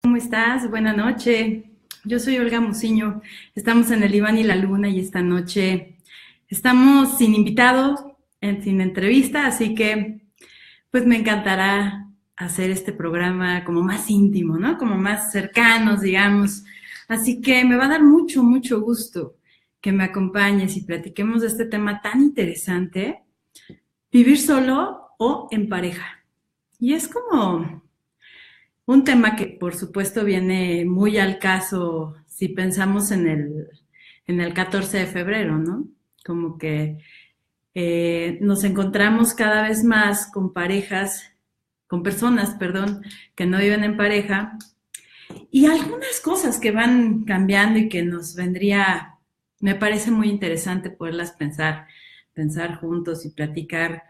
¿Cómo estás? Buenas noches. Yo soy Olga Muciño. Estamos en el Iván y la Luna y esta noche estamos sin invitados, sin entrevista, así que pues me encantará hacer este programa como más íntimo, ¿no? Como más cercanos, digamos. Así que me va a dar mucho, mucho gusto que me acompañes y platiquemos de este tema tan interesante, vivir solo o en pareja. Y es como un tema que por supuesto viene muy al caso si pensamos en el 14 de febrero, ¿no? Como que nos encontramos cada vez más con parejas, con personas, perdón, que no viven en pareja y algunas cosas que van cambiando y que nos vendría, me parece muy interesante poderlas pensar juntos y platicar.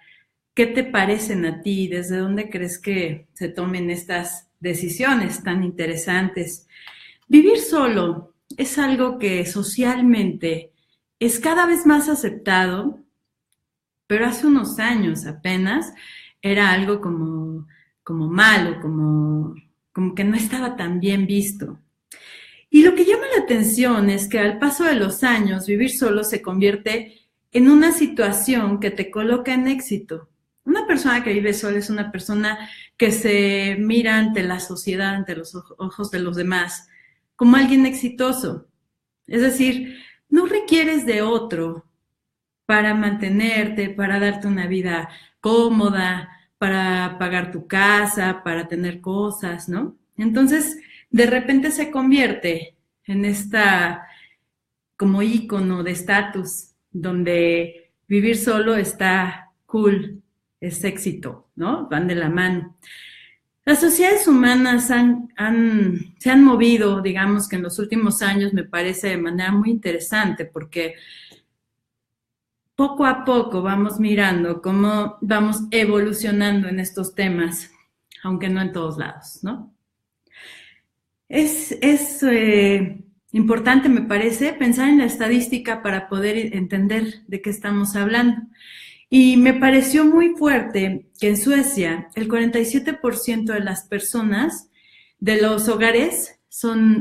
¿Qué te parecen a ti? ¿Desde dónde crees que se tomen estas decisiones tan interesantes? Vivir solo es algo que socialmente es cada vez más aceptado, pero hace unos años apenas era algo como malo, como que no estaba tan bien visto. Y lo que llama la atención es que al paso de los años, vivir solo se convierte en una situación que te coloca en éxito. Una persona que vive sola es una persona que se mira ante la sociedad, ante los ojos de los demás, como alguien exitoso. Es decir, no requieres de otro para mantenerte, para darte una vida cómoda, para pagar tu casa, para tener cosas, ¿no? Entonces, de repente se convierte en esta como ícono de estatus, donde vivir solo está cool, es éxito, ¿no? Van de la mano. Las sociedades humanas se han movido, digamos que en los últimos años, me parece de manera muy interesante, porque poco a poco vamos mirando cómo vamos evolucionando en estos temas, aunque no en todos lados, ¿no? Es importante, me parece, pensar en la estadística para poder entender de qué estamos hablando. Y me pareció muy fuerte que en Suecia el 47% de las personas de los hogares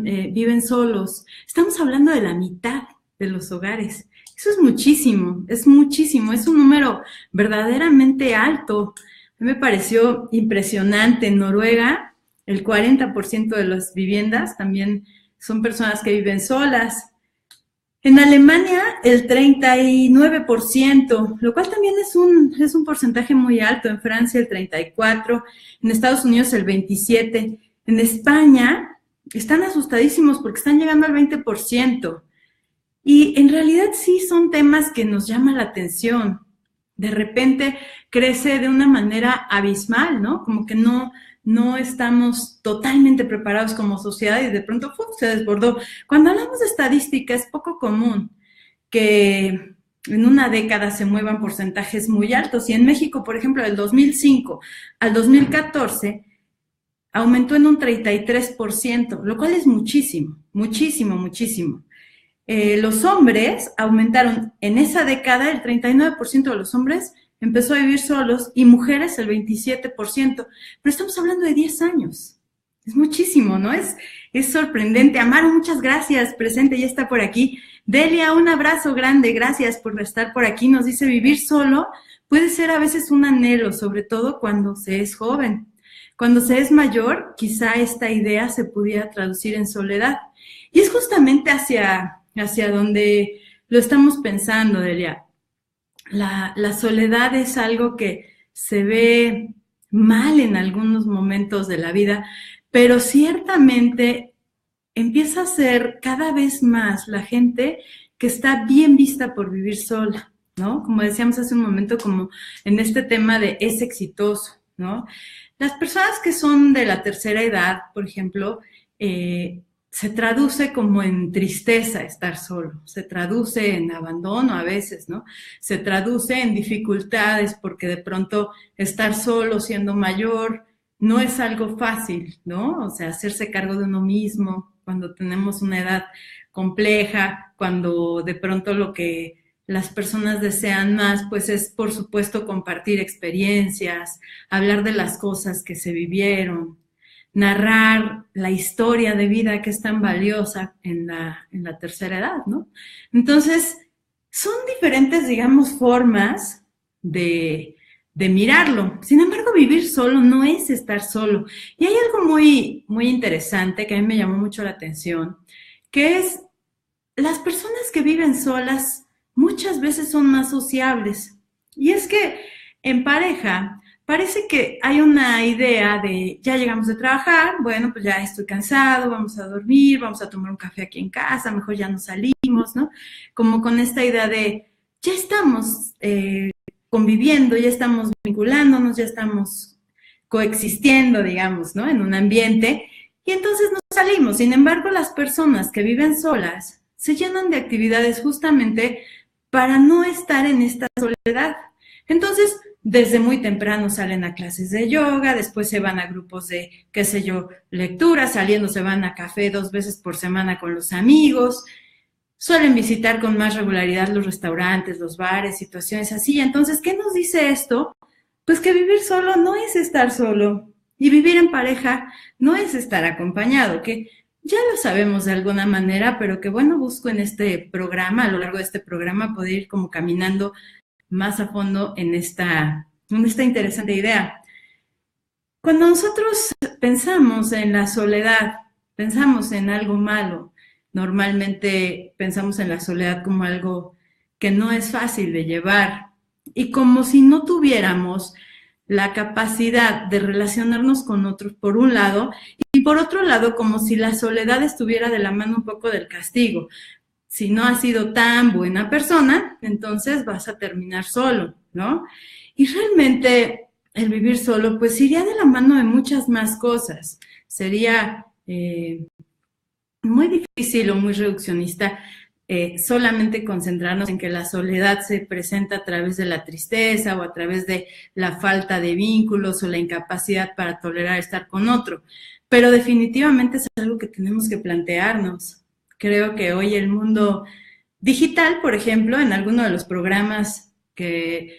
viven solos. Estamos hablando de la mitad de los hogares. Eso es muchísimo, es un número verdaderamente alto. A mí me pareció impresionante. En Noruega, el 40% de las viviendas también son personas que viven solas. En Alemania, el 39%, lo cual también es un porcentaje muy alto. En Francia, el 34%, en Estados Unidos, el 27%. En España, están asustadísimos porque están llegando al 20%. Y en realidad sí son temas que nos llaman la atención. De repente crece de una manera abismal, ¿no? Como que no estamos totalmente preparados como sociedad y de pronto se desbordó. Cuando hablamos de estadística es poco común que en una década se muevan porcentajes muy altos. Y en México, por ejemplo, del 2005 al 2014 aumentó en un 33%, lo cual es muchísimo, muchísimo, muchísimo. Los hombres aumentaron en esa década, el 39% de los hombres empezó a vivir solos y mujeres el 27%, pero estamos hablando de 10 años. Es muchísimo, ¿no? Es sorprendente. Amaro, muchas gracias, presente, ya está por aquí. Delia, un abrazo grande, gracias por estar por aquí. Nos dice, vivir solo puede ser a veces un anhelo, sobre todo cuando se es joven. Cuando se es mayor, quizá esta idea se pudiera traducir en soledad. Y es justamente hacia donde lo estamos pensando, Delia. La soledad es algo que se ve mal en algunos momentos de la vida, pero ciertamente empieza a ser cada vez más la gente que está bien vista por vivir sola, ¿no? Como decíamos hace un momento, como en este tema de es exitoso, ¿no? Las personas que son de la tercera edad, por ejemplo, se traduce como en tristeza estar solo, se traduce en abandono a veces, ¿no? Se traduce en dificultades porque de pronto estar solo siendo mayor no es algo fácil, ¿no? O sea, hacerse cargo de uno mismo cuando tenemos una edad compleja, cuando de pronto lo que las personas desean más, pues es por supuesto compartir experiencias, hablar de las cosas que se vivieron. narrar la historia de vida que es tan valiosa en la tercera edad, ¿no? Entonces, son diferentes, digamos, formas de mirarlo. Sin embargo, vivir solo no es estar solo. Y hay algo muy, muy interesante que a mí me llamó mucho la atención, que es las personas que viven solas muchas veces son más sociables. Y es que en pareja parece que hay una idea de ya llegamos de trabajar, bueno, pues ya estoy cansado, vamos a dormir, vamos a tomar un café aquí en casa, mejor ya no salimos, ¿no? Como con esta idea de ya estamos conviviendo, ya estamos vinculándonos, ya estamos coexistiendo, digamos, ¿no? En un ambiente, y entonces nos salimos. Sin embargo, las personas que viven solas se llenan de actividades justamente para no estar en esta soledad. Entonces, desde muy temprano salen a clases de yoga, después se van a grupos de, qué sé yo, lectura, saliendo se van a café 2 veces por semana con los amigos, suelen visitar con más regularidad los restaurantes, los bares, situaciones así. Entonces, ¿qué nos dice esto? Pues que vivir solo no es estar solo y vivir en pareja no es estar acompañado, que ya lo sabemos de alguna manera, pero que bueno, busco en este programa, a lo largo de este programa, poder ir como caminando más a fondo en esta interesante idea. Cuando nosotros pensamos en la soledad, pensamos en algo malo, normalmente pensamos en la soledad como algo que no es fácil de llevar y como si no tuviéramos la capacidad de relacionarnos con otros por un lado y por otro lado como si la soledad estuviera de la mano un poco del castigo. Si no has sido tan buena persona, entonces vas a terminar solo, ¿no? Y realmente el vivir solo, pues iría de la mano de muchas más cosas. Sería muy difícil o muy reduccionista solamente concentrarnos en que la soledad se presenta a través de la tristeza o a través de la falta de vínculos o la incapacidad para tolerar estar con otro. Pero definitivamente es algo que tenemos que plantearnos. Creo que hoy el mundo digital, por ejemplo, en alguno de los programas que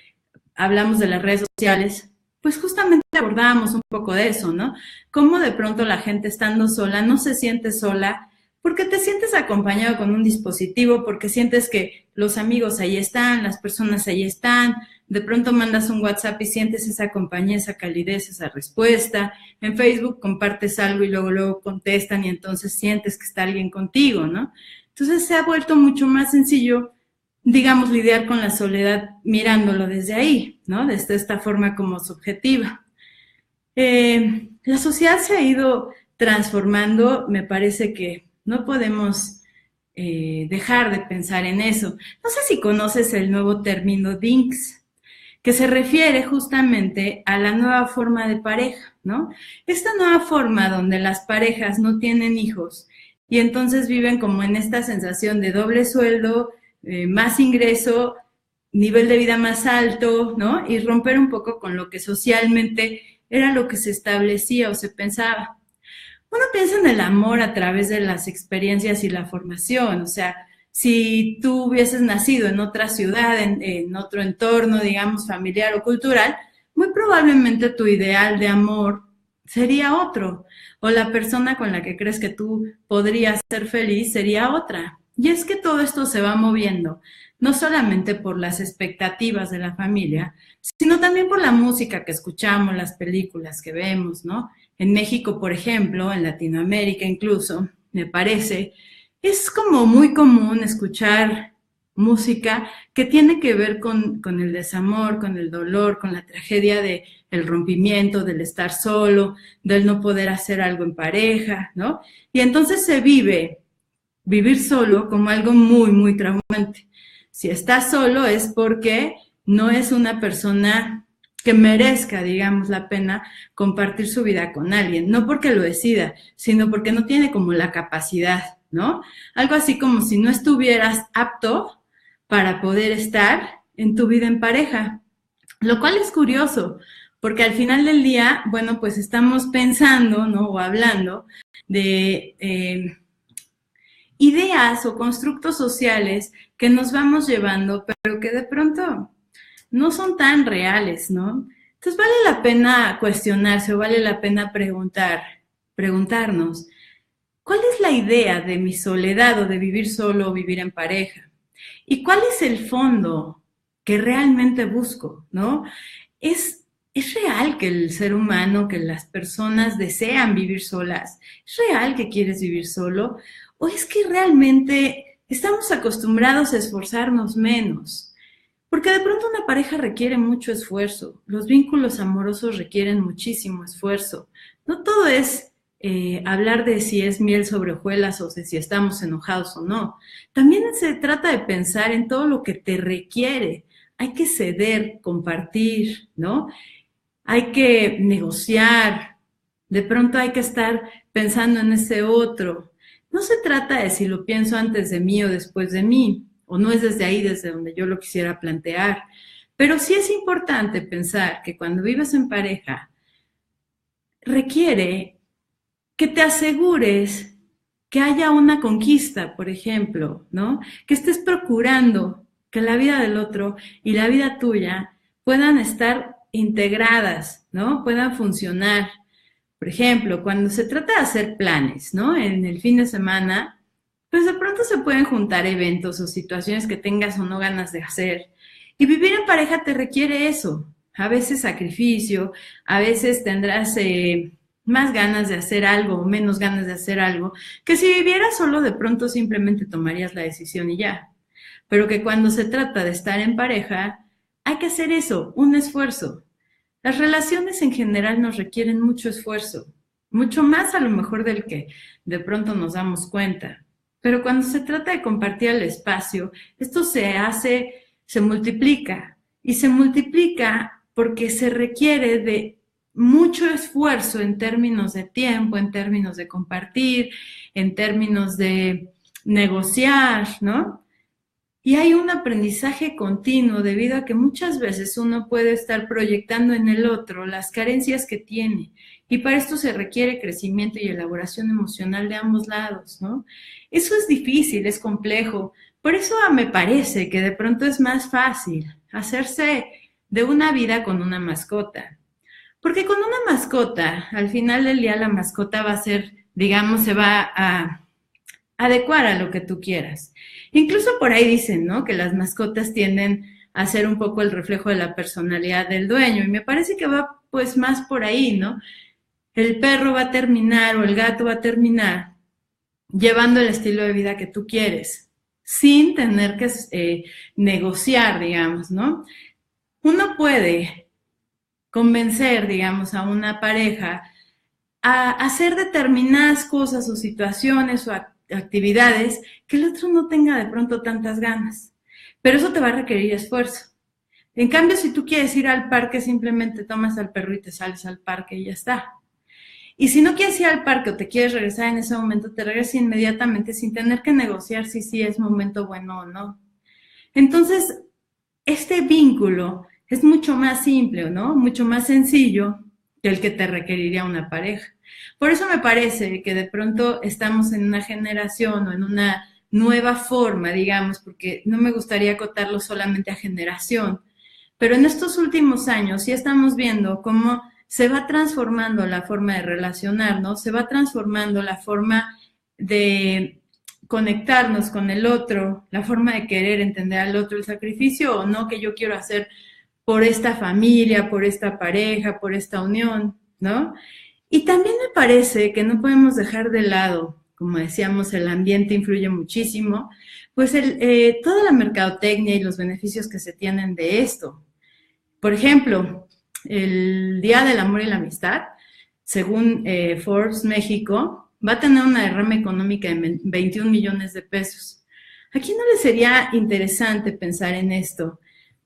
hablamos de las redes sociales, pues justamente abordamos un poco de eso, ¿no? Cómo de pronto la gente estando sola no se siente sola porque te sientes acompañado con un dispositivo, porque sientes que los amigos ahí están, las personas ahí están, de pronto mandas un WhatsApp y sientes esa compañía, esa calidez, esa respuesta. En Facebook compartes algo y luego contestan y entonces sientes que está alguien contigo, ¿no? Entonces se ha vuelto mucho más sencillo, digamos, lidiar con la soledad mirándolo desde ahí, ¿no? Desde esta forma como subjetiva. La sociedad se ha ido transformando, me parece que no podemos dejar de pensar en eso. No sé si conoces el nuevo término DINKS, que se refiere justamente a la nueva forma de pareja, ¿no? Esta nueva forma donde las parejas no tienen hijos y entonces viven como en esta sensación de doble sueldo, más ingreso, nivel de vida más alto, ¿no? Y romper un poco con lo que socialmente era lo que se establecía o se pensaba. Uno piensa en el amor a través de las experiencias y la formación, o sea, si tú hubieses nacido en otra ciudad, en otro entorno, digamos, familiar o cultural, muy probablemente tu ideal de amor sería otro, o la persona con la que crees que tú podrías ser feliz sería otra. Y es que todo esto se va moviendo, no solamente por las expectativas de la familia, sino también por la música que escuchamos, las películas que vemos, ¿no? En México, por ejemplo, en Latinoamérica incluso, me parece, es como muy común escuchar música que tiene que ver con el desamor, con el dolor, con la tragedia del rompimiento, del estar solo, del no poder hacer algo en pareja, ¿no? Y entonces se vivir solo como algo muy, muy traumante. Si estás solo es porque no es una persona que merezca, digamos, la pena compartir su vida con alguien, no porque lo decida, sino porque no tiene como la capacidad, ¿no? Algo así como si no estuvieras apto para poder estar en tu vida en pareja, lo cual es curioso, porque al final del día, bueno, pues estamos pensando, ¿no? O hablando de ideas o constructos sociales que nos vamos llevando, pero que de pronto no son tan reales, ¿no? Entonces vale la pena cuestionarse o vale la pena preguntar, preguntarnos, ¿cuál es la idea de mi soledad o de vivir solo o vivir en pareja? ¿Y cuál es el fondo que realmente busco, ¿no? ¿Es real que el ser humano, que las personas desean vivir solas? ¿Es real que quieres vivir solo? ¿O es que realmente estamos acostumbrados a esforzarnos menos? Porque de pronto una pareja requiere mucho esfuerzo, los vínculos amorosos requieren muchísimo esfuerzo. No todo es hablar de si es miel sobre hojuelas o de si estamos enojados o no. También se trata de pensar en todo lo que te requiere. Hay que ceder, compartir, ¿no? Hay que negociar, de pronto hay que estar pensando en ese otro. No se trata de si lo pienso antes de mí o después de mí, o no es desde ahí desde donde yo lo quisiera plantear, pero sí es importante pensar que cuando vives en pareja requiere que te asegures que haya una conquista, por ejemplo, ¿no? Que estés procurando que la vida del otro y la vida tuya puedan estar integradas, ¿no? Puedan funcionar. Por ejemplo, cuando se trata de hacer planes, ¿no? En el fin de semana, pues de pronto se pueden juntar eventos o situaciones que tengas o no ganas de hacer. Y vivir en pareja te requiere eso. A veces sacrificio, a veces tendrás más ganas de hacer algo o menos ganas de hacer algo, que si vivieras solo de pronto simplemente tomarías la decisión y ya. Pero que cuando se trata de estar en pareja, hay que hacer eso, un esfuerzo. Las relaciones en general nos requieren mucho esfuerzo, mucho más a lo mejor del que de pronto nos damos cuenta. Pero cuando se trata de compartir el espacio, esto se multiplica y se multiplica porque se requiere de mucho esfuerzo en términos de tiempo, en términos de compartir, en términos de negociar, ¿no? Y hay un aprendizaje continuo debido a que muchas veces uno puede estar proyectando en el otro las carencias que tiene. Y para esto se requiere crecimiento y elaboración emocional de ambos lados, ¿no? Eso es difícil, es complejo. Por eso me parece que de pronto es más fácil hacerse de una vida con una mascota. Porque con una mascota, al final del día la mascota va a ser, digamos, se va a adecuar a lo que tú quieras. Incluso por ahí dicen, ¿no? Que las mascotas tienden a ser un poco el reflejo de la personalidad del dueño. Y me parece que va pues más por ahí, ¿no? El perro va a terminar o el gato va a terminar llevando el estilo de vida que tú quieres, sin tener que negociar, digamos, ¿no? Uno puede convencer, digamos, a una pareja a hacer determinadas cosas o situaciones o actividades que el otro no tenga de pronto tantas ganas. Pero eso te va a requerir esfuerzo. En cambio, si tú quieres ir al parque, simplemente tomas al perro y te sales al parque y ya está. Y si no quieres ir al parque o te quieres regresar en ese momento, te regresas inmediatamente sin tener que negociar si sí es momento bueno o no. Entonces, este vínculo es mucho más simple, ¿no? Mucho más sencillo que el que te requeriría una pareja. Por eso me parece que de pronto estamos en una generación o en una nueva forma, digamos, porque no me gustaría acotarlo solamente a generación, pero en estos últimos años sí estamos viendo cómo se va transformando la forma de relacionarnos, se va transformando la forma de conectarnos con el otro, la forma de querer entender al otro, el sacrificio o no que yo quiero hacer por esta familia, por esta pareja, por esta unión, ¿no? Y también me parece que no podemos dejar de lado, como decíamos, el ambiente influye muchísimo, pues toda la mercadotecnia y los beneficios que se tienen de esto. Por ejemplo, el Día del Amor y la Amistad, según Forbes México, va a tener una derrama económica de 21 millones de pesos. ¿A quién no le sería interesante pensar en esto?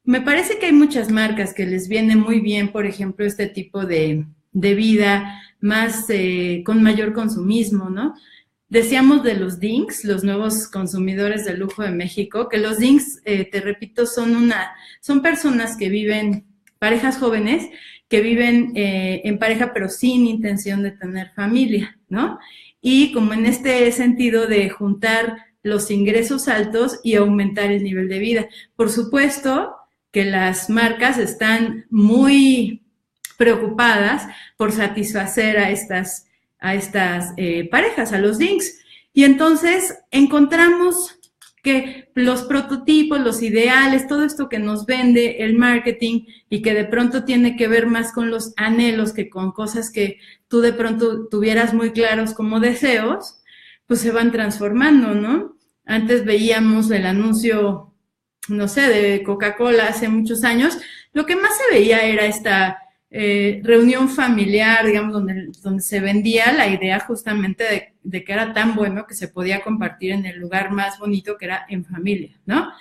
Me parece que hay muchas marcas que les viene muy bien, por ejemplo, este tipo de vida más con mayor consumismo, ¿no? Decíamos de los DINKs, los nuevos consumidores de lujo de México, que los DINKs, te repito, son personas que viven, parejas jóvenes, que viven en pareja pero sin intención de tener familia, ¿no? Y como en este sentido de juntar los ingresos altos y aumentar el nivel de vida. Por supuesto que las marcas están muy preocupadas por satisfacer a a estas parejas, a los DINKs. Y entonces encontramos que los prototipos, los ideales, todo esto que nos vende el marketing y que de pronto tiene que ver más con los anhelos que con cosas que tú de pronto tuvieras muy claros como deseos, pues se van transformando, ¿no? Antes veíamos el anuncio, no sé, de Coca-Cola hace muchos años, lo que más se veía era esta reunión familiar, digamos, donde se vendía la idea justamente de que era tan bueno que se podía compartir en el lugar más bonito que era en familia, ¿no?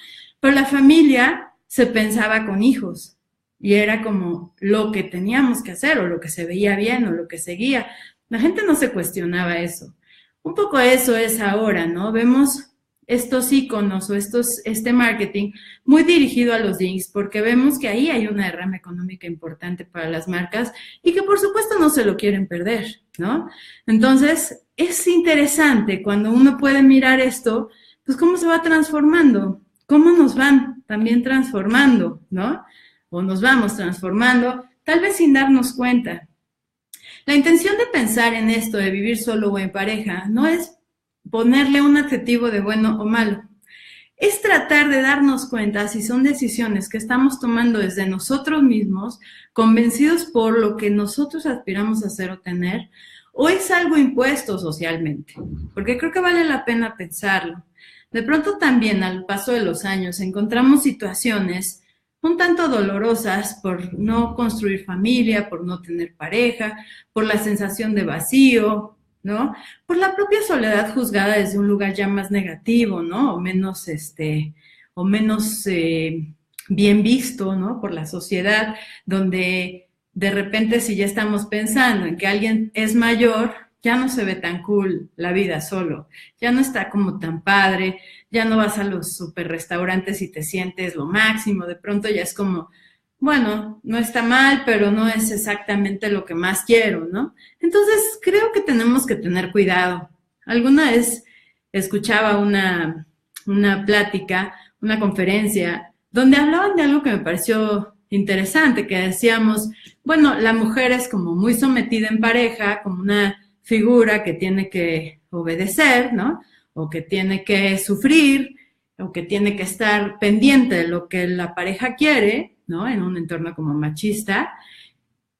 Pero la familia se pensaba con hijos y era como lo que teníamos que hacer o lo que se veía bien o lo que seguía. La gente no se cuestionaba eso. Un poco eso es ahora, ¿no? Vemos estos iconos o este marketing muy dirigido a los DINKs porque vemos que ahí hay una derrama económica importante para las marcas y que por supuesto no se lo quieren perder, ¿no? Entonces, es interesante cuando uno puede mirar esto, pues cómo se va transformando, cómo nos van también transformando, ¿no? O nos vamos transformando, tal vez sin darnos cuenta. La intención de pensar en esto de vivir solo o en pareja no es ponerle un adjetivo de bueno o malo. Es tratar de darnos cuenta si son decisiones que estamos tomando desde nosotros mismos, convencidos por lo que nosotros aspiramos a hacer o tener, o es algo impuesto socialmente, porque creo que vale la pena pensarlo. De pronto también al paso de los años encontramos situaciones un tanto dolorosas por no construir familia, por no tener pareja, por la sensación de vacío, ¿no? Por la propia soledad juzgada desde un lugar ya más negativo, ¿no? O menos, bien visto, ¿no? Por la sociedad, donde de repente si ya estamos pensando en que alguien es mayor, ya no se ve tan cool la vida solo, ya no está como tan padre, ya no vas a los super restaurantes y te sientes lo máximo, de pronto ya es como, bueno, no está mal, pero no es exactamente lo que más quiero, ¿no? Entonces, creo que tenemos que tener cuidado. Alguna vez escuchaba una plática, una conferencia, donde hablaban de algo que me pareció interesante, que decíamos, bueno, la mujer es como muy sometida en pareja, como una figura que tiene que obedecer, ¿no? O que tiene que sufrir, o que tiene que estar pendiente de lo que la pareja quiere, ¿no? En un entorno como machista.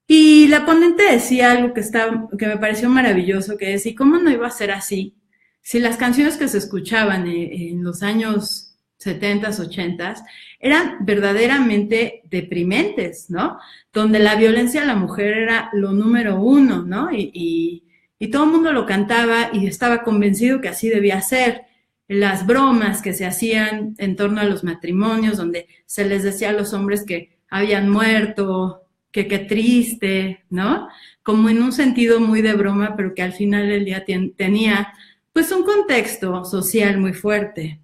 Y la ponente decía algo que me pareció maravilloso, que es, ¿y cómo no iba a ser así? Si las canciones que se escuchaban en los años 70s, 80s, eran verdaderamente deprimentes, ¿no? Donde la violencia a la mujer era lo número uno, ¿no? Y todo el mundo lo cantaba y estaba convencido que así debía ser. Las bromas que se hacían en torno a los matrimonios, donde se les decía a los hombres que habían muerto, que qué triste, ¿no? Como en un sentido muy de broma, pero que al final del día tenía pues un contexto social muy fuerte,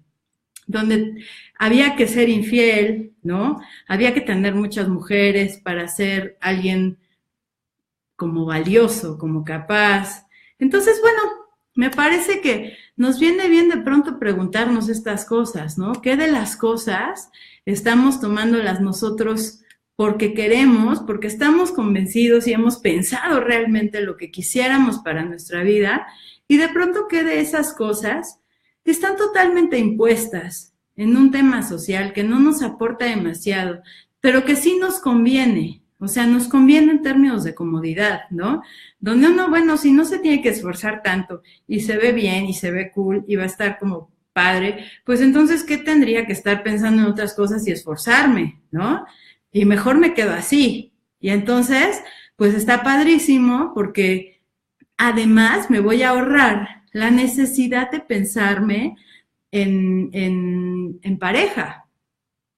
donde había que ser infiel, ¿no? Había que tener muchas mujeres para ser alguien como valioso, como capaz. Entonces, bueno, me parece que nos viene bien de pronto preguntarnos estas cosas, ¿no? ¿Qué de las cosas estamos tomándolas nosotros porque queremos, porque estamos convencidos y hemos pensado realmente lo que quisiéramos para nuestra vida? Y de pronto, ¿qué de esas cosas están totalmente impuestas en un tema social que no nos aporta demasiado, pero que sí nos conviene? O sea, nos conviene en términos de comodidad, ¿no? Donde uno, bueno, si no se tiene que esforzar tanto y se ve bien y se ve cool y va a estar como padre, pues entonces, ¿qué tendría que estar pensando en otras cosas y esforzarme, ¿no? Y mejor me quedo así. Y entonces, pues está padrísimo porque además me voy a ahorrar la necesidad de pensarme en pareja,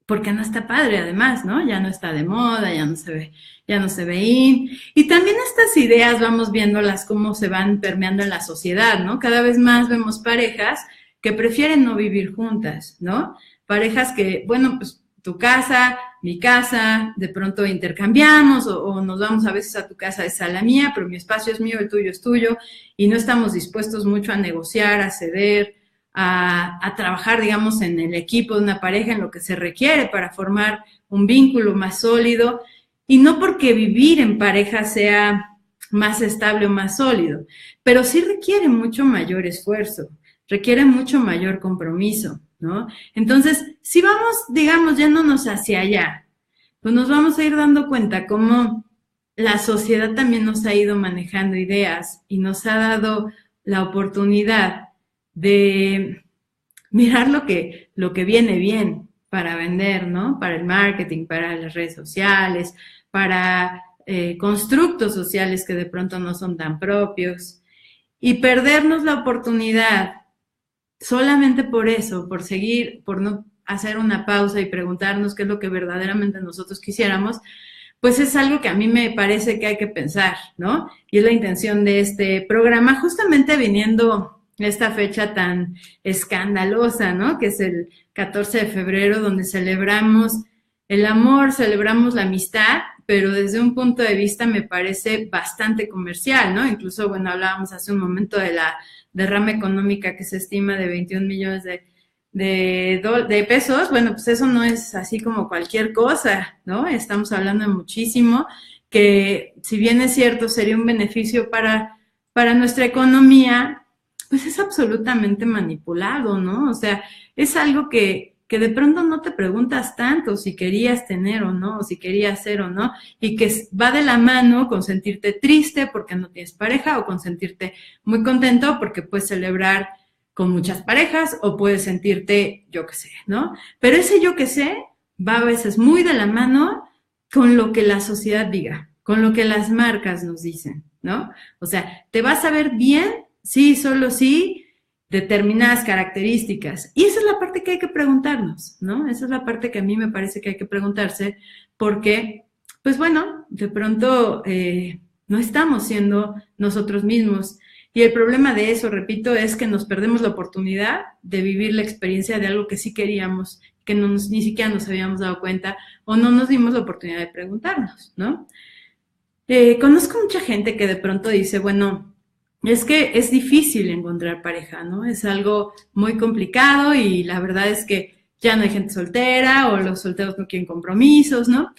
porque no está padre además, ¿no? Ya no está de moda, ya no se ve in. Y también estas ideas vamos viéndolas cómo se van permeando en la sociedad, ¿no? Cada vez más vemos parejas que prefieren no vivir juntas, ¿no? Parejas que, bueno, pues tu casa, mi casa, de pronto intercambiamos o nos vamos a veces a tu casa, es a la mía, pero mi espacio es mío, el tuyo es tuyo, y no estamos dispuestos mucho a negociar, a ceder, a trabajar, digamos, en el equipo de una pareja, en lo que se requiere para formar un vínculo más sólido, y no porque vivir en pareja sea más estable o más sólido, pero sí requiere mucho mayor esfuerzo, requiere mucho mayor compromiso, ¿no? Entonces, si vamos, digamos, yéndonos hacia allá, pues nos vamos a ir dando cuenta cómo la sociedad también nos ha ido manejando ideas y nos ha dado la oportunidad de mirar lo que viene bien para vender, ¿no? Para el marketing, para las redes sociales, para constructos sociales que de pronto no son tan propios. Y perdernos la oportunidad solamente por eso, por seguir, por no hacer una pausa y preguntarnos qué es lo que verdaderamente nosotros quisiéramos, pues es algo que a mí me parece que hay que pensar, ¿no? Y es la intención de este programa, justamente viniendo esta fecha tan escandalosa, ¿no? Que es el 14 de febrero, donde celebramos el amor, celebramos la amistad, pero desde un punto de vista me parece bastante comercial, ¿no? Incluso, bueno, hablábamos hace un momento de la derrama económica que se estima de 21 millones de pesos. Bueno, pues eso no es así como cualquier cosa, ¿no? Estamos hablando de muchísimo, que si bien es cierto sería un beneficio para nuestra economía, pues es absolutamente manipulado, ¿no? O sea, es algo que de pronto no te preguntas tanto si querías tener o no, o si querías ser o no, y que va de la mano con sentirte triste porque no tienes pareja o con sentirte muy contento porque puedes celebrar con muchas parejas o puedes sentirte yo qué sé, ¿no? Pero ese yo qué sé va a veces muy de la mano con lo que la sociedad diga, con lo que las marcas nos dicen, ¿no? O sea, te vas a ver bien, sí, solo sí, determinadas características. Y esa es la parte que hay que preguntarnos, ¿no? Esa es la parte que a mí me parece que hay que preguntarse porque, pues bueno, de pronto no estamos siendo nosotros mismos. Y el problema de eso, repito, es que nos perdemos la oportunidad de vivir la experiencia de algo que sí queríamos, que ni siquiera nos habíamos dado cuenta o no nos dimos la oportunidad de preguntarnos, ¿no? Conozco mucha gente que de pronto dice, bueno, es que es difícil encontrar pareja, ¿no? Es algo muy complicado y la verdad es que ya no hay gente soltera o los solteros no quieren compromisos, ¿no?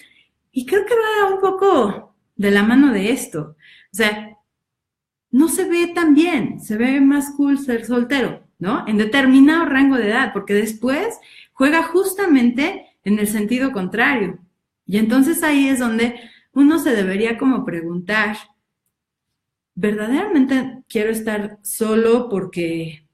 Y creo que va un poco de la mano de esto. O sea, no se ve tan bien, se ve más cool ser soltero, ¿no? En determinado rango de edad, porque después juega justamente en el sentido contrario. Y entonces ahí es donde uno se debería como preguntar, ¿verdaderamente quiero estar solo porque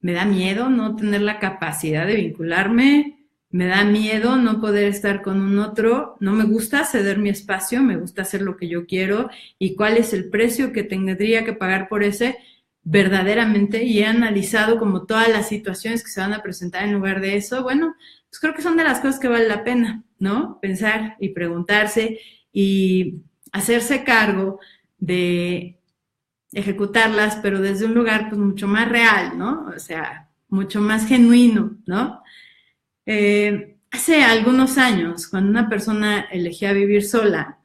me da miedo no tener la capacidad de vincularme? Me da miedo no poder estar con un otro, no me gusta ceder mi espacio, me gusta hacer lo que yo quiero y cuál es el precio que tendría que pagar por ese verdaderamente, y he analizado como todas las situaciones que se van a presentar en lugar de eso. Bueno, pues creo que son de las cosas que vale la pena, ¿no? Pensar y preguntarse y hacerse cargo de ejecutarlas, pero desde un lugar pues mucho más real, ¿no? O sea, mucho más genuino, ¿no? Hace algunos años, cuando una persona elegía vivir sola,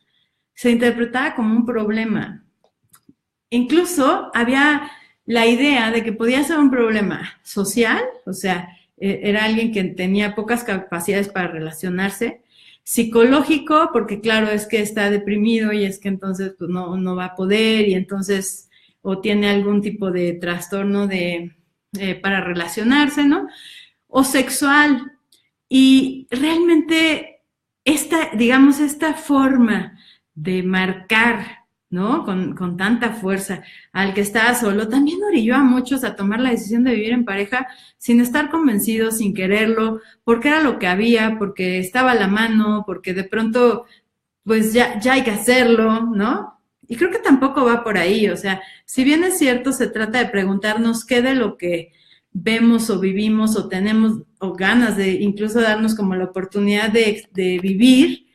se interpretaba como un problema. Incluso había la idea de que podía ser un problema social, o sea, era alguien que tenía pocas capacidades para relacionarse, psicológico, porque claro, es que está deprimido y es que entonces pues, no va a poder y entonces o tiene algún tipo de trastorno para relacionarse, ¿no? O sexual. Y realmente digamos, esta forma de marcar, ¿no? Con tanta fuerza al que estaba solo, también orilló a muchos a tomar la decisión de vivir en pareja sin estar convencidos, sin quererlo, porque era lo que había, porque estaba a la mano, porque de pronto, pues ya hay que hacerlo, ¿no? Y creo que tampoco va por ahí, o sea, si bien es cierto, se trata de preguntarnos qué de lo que vemos o vivimos o tenemos o ganas de incluso darnos como la oportunidad de vivir,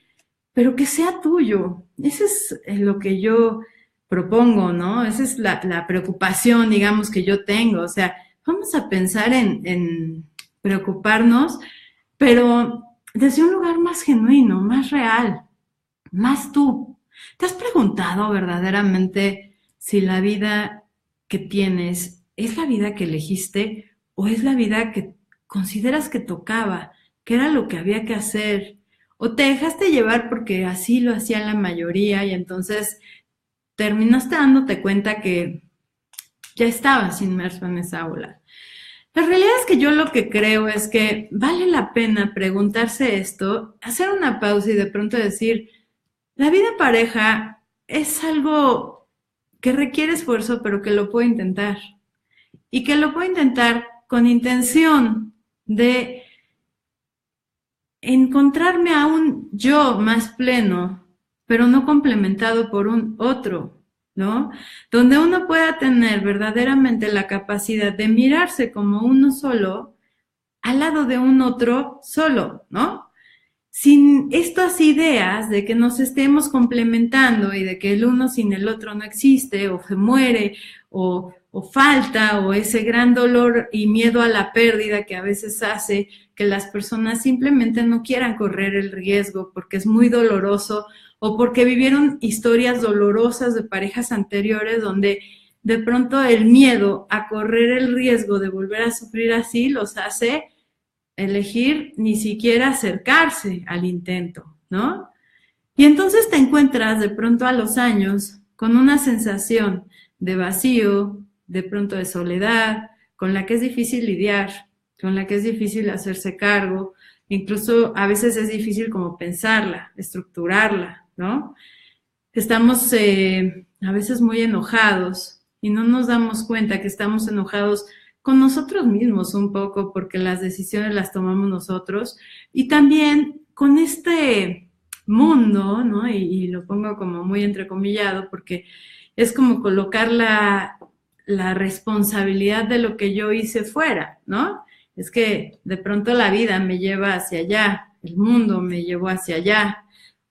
pero que sea tuyo. Eso es lo que yo propongo, ¿no? Esa es la preocupación, digamos, que yo tengo. O sea, vamos a pensar en preocuparnos, pero desde un lugar más genuino, más real, más tú. ¿Te has preguntado verdaderamente si la vida que tienes es la vida que elegiste o es la vida que consideras que tocaba, que era lo que había que hacer? ¿O te dejaste llevar porque así lo hacían la mayoría y entonces terminaste dándote cuenta que ya estabas inmerso en esa ola. La realidad es que yo lo que creo es que vale la pena preguntarse esto, hacer una pausa y de pronto decir, la vida en pareja es algo que requiere esfuerzo, pero que lo puedo intentar. Y que lo puedo intentar con intención de encontrarme a un yo más pleno, pero no complementado por un otro, ¿no? Donde uno pueda tener verdaderamente la capacidad de mirarse como uno solo al lado de un otro solo, ¿no? Sin estas ideas de que nos estemos complementando y de que el uno sin el otro no existe o se muere o falta o ese gran dolor y miedo a la pérdida que a veces hace que las personas simplemente no quieran correr el riesgo porque es muy doloroso o porque vivieron historias dolorosas de parejas anteriores donde de pronto el miedo a correr el riesgo de volver a sufrir así los hace elegir ni siquiera acercarse al intento, ¿no? Y entonces te encuentras de pronto a los años con una sensación de vacío, de pronto de soledad, con la que es difícil lidiar, con la que es difícil hacerse cargo, incluso a veces es difícil como pensarla, estructurarla, ¿no? Estamos a veces muy enojados y no nos damos cuenta que estamos enojados con nosotros mismos un poco porque las decisiones las tomamos nosotros y también con este mundo, ¿no? Y lo pongo como muy entrecomillado porque es como colocar la responsabilidad de lo que yo hice fuera, ¿no? Es que de pronto la vida me lleva hacia allá, el mundo me llevó hacia allá,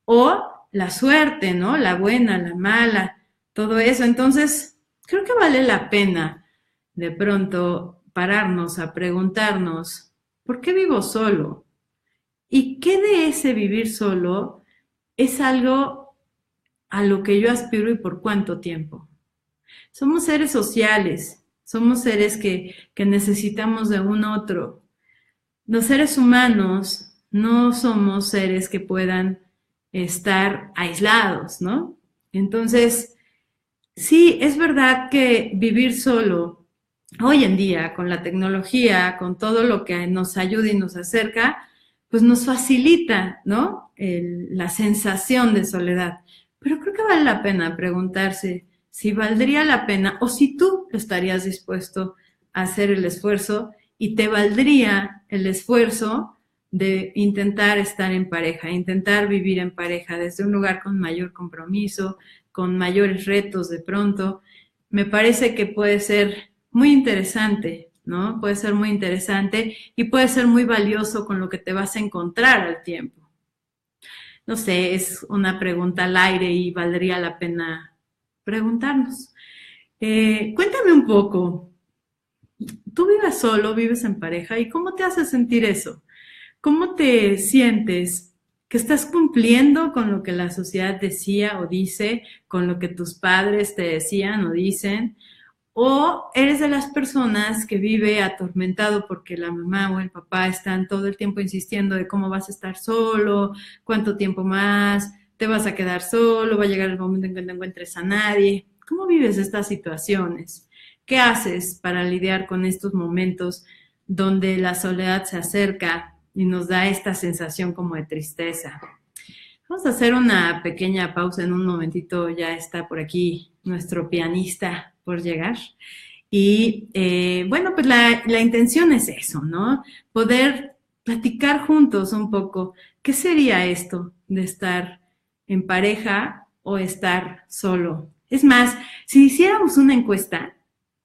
o la suerte, ¿no? La buena, la mala, todo eso. Entonces, creo que vale la pena de pronto pararnos a preguntarnos, ¿por qué vivo solo? ¿Y qué de ese vivir solo es algo a lo que yo aspiro y por cuánto tiempo? Somos seres sociales, somos seres que necesitamos de un otro. Los seres humanos no somos seres que puedan estar aislados, ¿no? Entonces, sí, es verdad que vivir solo hoy en día, con la tecnología, con todo lo que nos ayuda y nos acerca, pues nos facilita, ¿no? La sensación de soledad. Pero creo que vale la pena preguntarse si valdría la pena o si tú estarías dispuesto a hacer el esfuerzo y te valdría el esfuerzo de intentar estar en pareja, intentar vivir en pareja desde un lugar con mayor compromiso, con mayores retos de pronto. Me parece que puede ser muy interesante, ¿no? Puede ser muy interesante y puede ser muy valioso con lo que te vas a encontrar al tiempo. No sé, es una pregunta al aire y valdría la pena preguntarnos. Cuéntame un poco, ¿tú vives solo, vives en pareja y cómo te hace sentir eso? ¿Cómo te sientes? ¿Que estás cumpliendo con lo que la sociedad decía o dice, con lo que tus padres te decían o dicen? ¿O eres de las personas que vive atormentado porque la mamá o el papá están todo el tiempo insistiendo de cómo vas a estar solo, cuánto tiempo más, te vas a quedar solo, va a llegar el momento en que no encuentres a nadie? ¿Cómo vives estas situaciones? ¿Qué haces para lidiar con estos momentos donde la soledad se acerca y nos da esta sensación como de tristeza? Vamos a hacer una pequeña pausa en un momentito, ya está por aquí nuestro pianista por llegar. Y bueno, pues la intención es eso, ¿no? Poder platicar juntos un poco. ¿Qué sería esto de estar en pareja o estar solo? Es más, si hiciéramos una encuesta,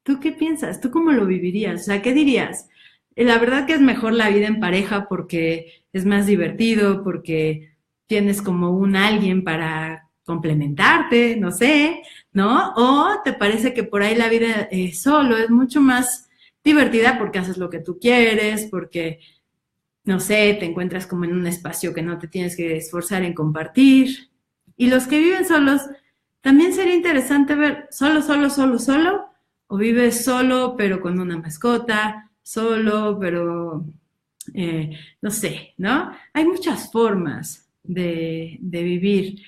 ¿tú qué piensas? ¿Tú cómo lo vivirías? O sea, ¿qué dirías? La verdad que es mejor la vida en pareja porque es más divertido, porque tienes como un alguien para complementarte, no sé, ¿no? O te parece que por ahí la vida solo es mucho más divertida porque haces lo que tú quieres, porque, no sé, te encuentras como en un espacio que no te tienes que esforzar en compartir. Y los que viven solos, también sería interesante ver solo, o vives solo pero con una mascota, solo pero, no sé, ¿no? Hay muchas formas de vivir.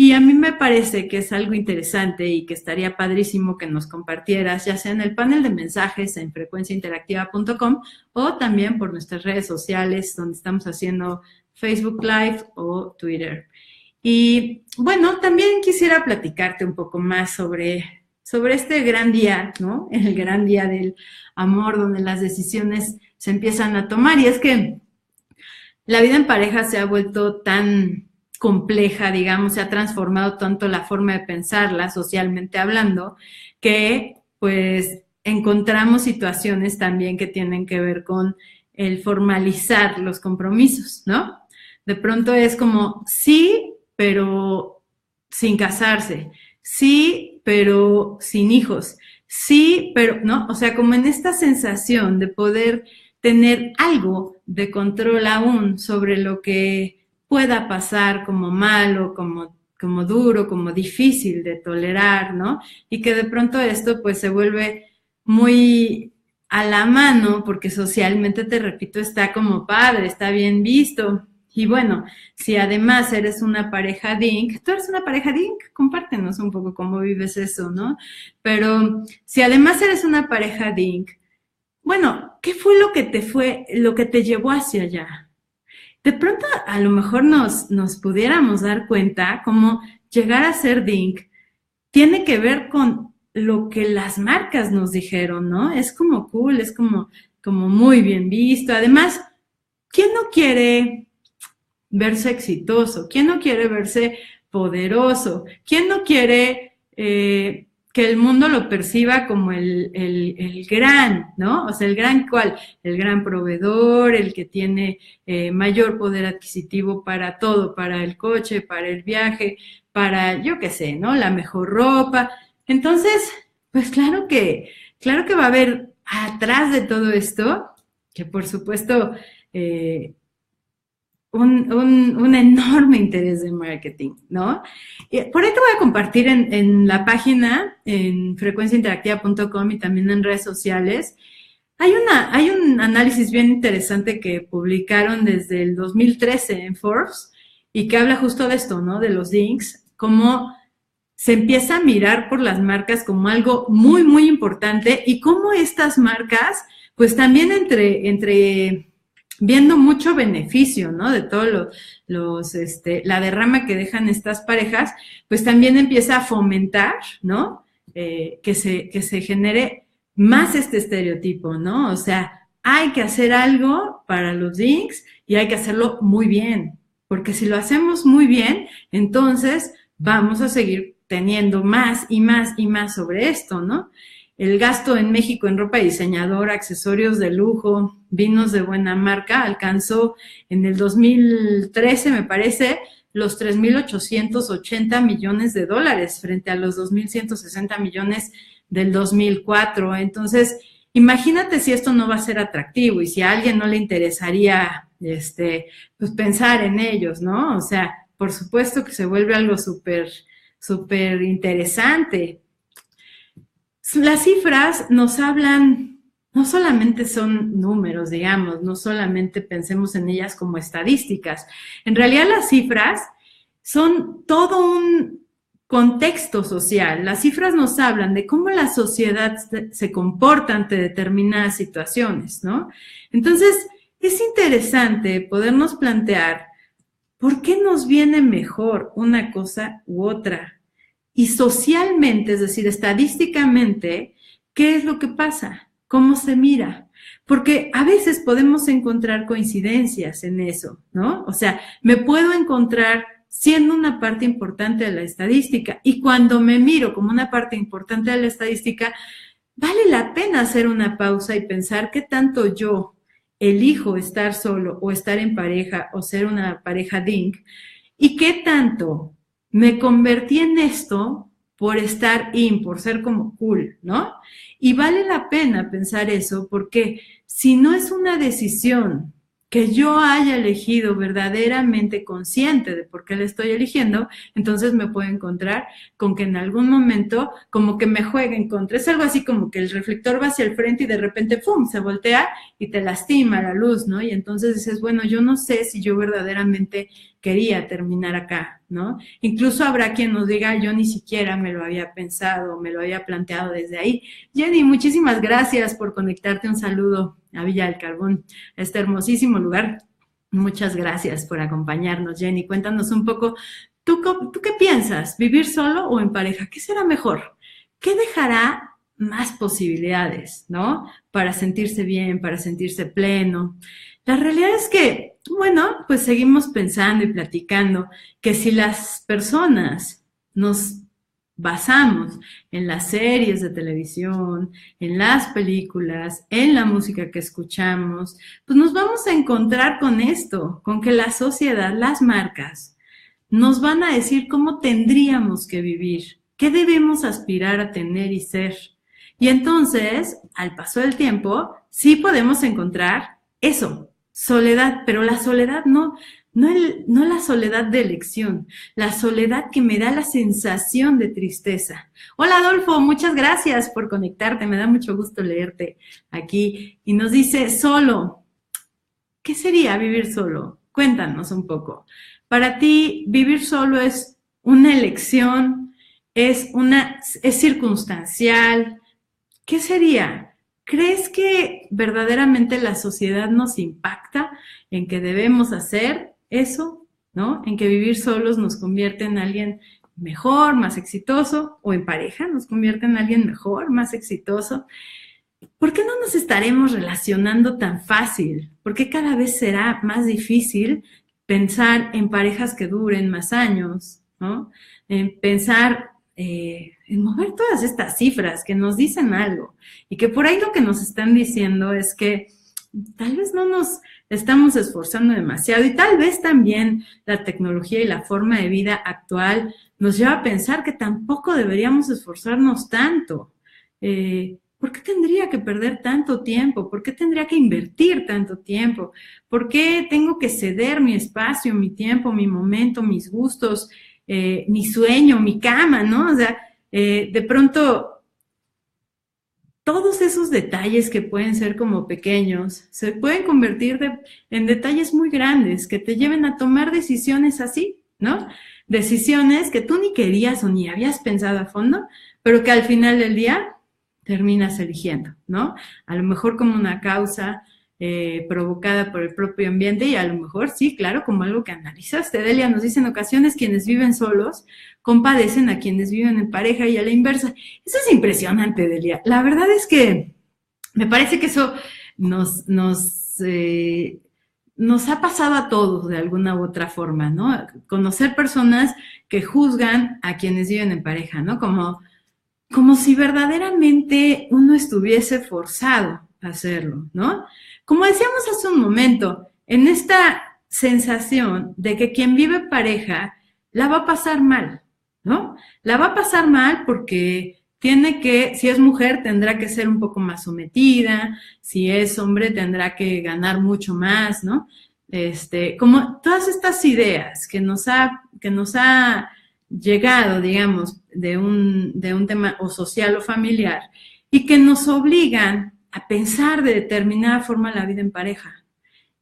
Y a mí me parece que es algo interesante y que estaría padrísimo que nos compartieras, ya sea en el panel de mensajes en frecuenciainteractiva.com o también por nuestras redes sociales donde estamos haciendo Facebook Live o Twitter. Y bueno, también quisiera platicarte un poco más sobre este gran día, ¿no? El gran día del amor, donde las decisiones se empiezan a tomar. Y es que la vida en pareja se ha vuelto tan compleja, digamos, se ha transformado tanto la forma de pensarla, socialmente hablando, que pues encontramos situaciones también que tienen que ver con el formalizar los compromisos, ¿no? De pronto es como, sí, pero sin casarse, sí, pero sin hijos, sí, pero, ¿no? O sea, como en esta sensación de poder tener algo de control aún sobre lo que pueda pasar como malo, como duro, como difícil de tolerar, ¿no? Y que de pronto esto pues se vuelve muy a la mano porque socialmente, te repito, está como padre, está bien visto. Y bueno, si además eres una pareja DINK, tú eres una pareja DINK, compártenos un poco cómo vives eso, ¿no? Pero si además eres una pareja DINK, bueno, ¿qué fue lo que te llevó hacia allá? De pronto, a lo mejor nos pudiéramos dar cuenta cómo llegar a ser DINK tiene que ver con lo que las marcas nos dijeron, ¿no? Es como cool, es como muy bien visto. Además, ¿quién no quiere verse exitoso? ¿Quién no quiere verse poderoso? ¿Quién no quiere que el mundo lo perciba como el gran, ¿no? O sea, el gran ¿cuál? El gran proveedor, el que tiene mayor poder adquisitivo para todo, para el coche, para el viaje, para, yo qué sé, ¿no? La mejor ropa. Entonces, pues claro que va a haber atrás de todo esto, que por supuesto un enorme interés de marketing, ¿no? Y por ahí te voy a compartir en la página, en frecuenciainteractiva.com y también en redes sociales. Hay un análisis bien interesante que publicaron desde el 2013 en Forbes y que habla justo de esto, ¿no? De los DINKs, cómo se empieza a mirar por las marcas como algo muy, muy importante y cómo estas marcas, pues también entre viendo mucho beneficio, ¿no? De todos la derrama que dejan estas parejas, pues también empieza a fomentar, ¿no? Que se genere más este estereotipo, ¿no? O sea, hay que hacer algo para los DINKs y hay que hacerlo muy bien, porque si lo hacemos muy bien, entonces vamos a seguir teniendo más y más y más sobre esto, ¿no? El gasto en México en ropa de diseñador, accesorios de lujo, vinos de buena marca, alcanzó en el 2013, me parece, los 3,880 millones de dólares frente a los 2,160 millones del 2004. Entonces, imagínate si esto no va a ser atractivo y si a alguien no le interesaría pues pensar en ellos, ¿no? O sea, por supuesto que se vuelve algo súper, súper interesante. Las cifras nos hablan, no solamente son números, digamos, no solamente pensemos en ellas como estadísticas. En realidad las cifras son todo un contexto social. Las cifras nos hablan de cómo la sociedad se comporta ante determinadas situaciones, ¿no? Entonces, es interesante podernos plantear por qué nos viene mejor una cosa u otra. Y socialmente, es decir, estadísticamente, ¿qué es lo que pasa? ¿Cómo se mira? Porque a veces podemos encontrar coincidencias en eso, ¿no? O sea, me puedo encontrar siendo una parte importante de la estadística y cuando me miro como una parte importante de la estadística, vale la pena hacer una pausa y pensar qué tanto yo elijo estar solo o estar en pareja o ser una pareja DINK y qué tanto me convertí en esto por estar por ser como cool, ¿no? Y vale la pena pensar eso porque si no es una decisión que yo haya elegido verdaderamente consciente de por qué la estoy eligiendo, entonces me puedo encontrar con que en algún momento como que me juegue en contra. Es algo así como que el reflector va hacia el frente y de repente, ¡pum!, se voltea y te lastima la luz, ¿no? Y entonces dices, bueno, yo no sé si yo verdaderamente quería terminar acá. ¿no? Incluso habrá quien nos diga, yo ni siquiera me lo había pensado, me lo había planteado desde ahí. Jenny, muchísimas gracias por conectarte. Un saludo a Villa del Carbón, a este hermosísimo lugar. Muchas gracias por acompañarnos, Jenny. Cuéntanos un poco, ¿tú qué piensas? ¿Vivir solo o en pareja? ¿Qué será mejor? ¿Qué dejará más posibilidades, ¿no? Para sentirse bien, para sentirse pleno. La realidad es que, bueno, pues seguimos pensando y platicando que si las personas nos basamos en las series de televisión, en las películas, en la música que escuchamos, pues nos vamos a encontrar con esto, con que la sociedad, las marcas, nos van a decir cómo tendríamos que vivir, qué debemos aspirar a tener y ser. Y entonces, al paso del tiempo, sí podemos encontrar eso, soledad, pero la soledad no la soledad de elección, la soledad que me da la sensación de tristeza. Hola Adolfo, muchas gracias por conectarte, me da mucho gusto leerte aquí. Y nos dice, solo, ¿qué sería vivir solo? Cuéntanos un poco. Para ti, vivir solo es una elección, es circunstancial. ¿Qué sería? ¿Crees que verdaderamente la sociedad nos impacta en que debemos hacer eso, ¿no? En que vivir solos nos convierte en alguien mejor, más exitoso, o en pareja nos convierte en alguien mejor, más exitoso. ¿Por qué no nos estaremos relacionando tan fácil? ¿Por qué cada vez será más difícil pensar en parejas que duren más años, ¿no? En pensar en mover todas estas cifras que nos dicen algo y que por ahí lo que nos están diciendo es que tal vez no nos estamos esforzando demasiado y tal vez también la tecnología y la forma de vida actual nos lleva a pensar que tampoco deberíamos esforzarnos tanto. ¿Por qué tendría que perder tanto tiempo? ¿Por qué tendría que invertir tanto tiempo? ¿Por qué tengo que ceder mi espacio, mi tiempo, mi momento, mis gustos, mi sueño, mi cama, ¿no? O sea, de pronto, todos esos detalles que pueden ser como pequeños, se pueden convertir en detalles muy grandes que te lleven a tomar decisiones así, ¿no? Decisiones que tú ni querías o ni habías pensado a fondo, pero que al final del día terminas eligiendo, ¿no? A lo mejor como una causa provocada por el propio ambiente y a lo mejor, sí, claro, como algo que analizaste. Delia nos dice, en ocasiones quienes viven solos compadecen a quienes viven en pareja y a la inversa. Eso es impresionante, Delia. La verdad es que me parece que eso nos ha pasado a todos de alguna u otra forma, ¿no? Conocer personas que juzgan a quienes viven en pareja, ¿no? Como si verdaderamente uno estuviese forzado a hacerlo, ¿no? Como decíamos hace un momento, en esta sensación de que quien vive pareja la va a pasar mal, ¿no? La va a pasar mal porque tiene que, si es mujer, tendrá que ser un poco más sometida, si es hombre, tendrá que ganar mucho más, ¿no? Como todas estas ideas que nos ha llegado, digamos, de un tema o social o familiar y que nos obligan a pensar de determinada forma la vida en pareja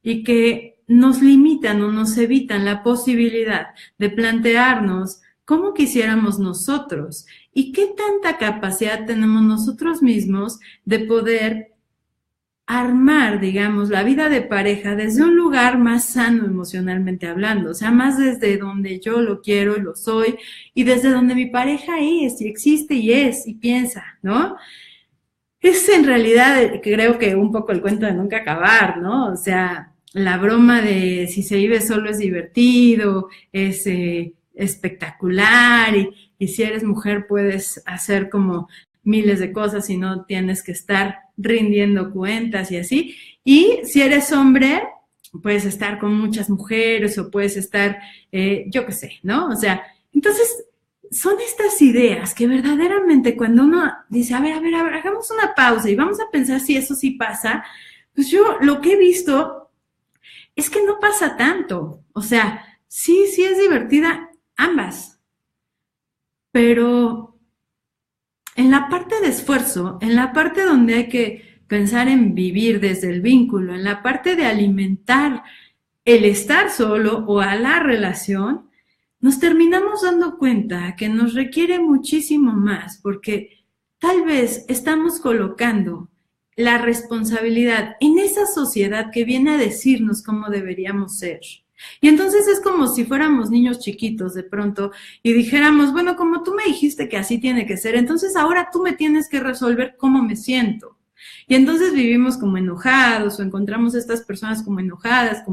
y que nos limitan o nos evitan la posibilidad de plantearnos cómo quisiéramos nosotros y qué tanta capacidad tenemos nosotros mismos de poder armar, digamos, la vida de pareja desde un lugar más sano emocionalmente hablando, o sea, más desde donde yo lo quiero y lo soy, y desde donde mi pareja es, y existe y es, y piensa, ¿no? Es en realidad, creo que un poco el cuento de nunca acabar, ¿no? O sea, la broma de si se vive solo es divertido, es espectacular, y si eres mujer puedes hacer como miles de cosas y no tienes que estar rindiendo cuentas y así. Y si eres hombre, puedes estar con muchas mujeres o puedes estar, yo qué sé, ¿no? O sea, entonces son estas ideas que verdaderamente cuando uno dice, a ver, hagamos una pausa y vamos a pensar si eso sí pasa, pues yo lo que he visto es que no pasa tanto. O sea, sí es divertida ambas, pero en la parte de esfuerzo, en la parte donde hay que pensar en vivir desde el vínculo, en la parte de alimentar el estar solo o a la relación, nos terminamos dando cuenta que nos requiere muchísimo más, porque tal vez estamos colocando la responsabilidad en esa sociedad que viene a decirnos cómo deberíamos ser. Y entonces es como si fuéramos niños chiquitos de pronto y dijéramos, bueno, como tú me dijiste que así tiene que ser, entonces ahora tú me tienes que resolver cómo me siento. Y entonces vivimos como enojados o encontramos a estas personas como enojadas,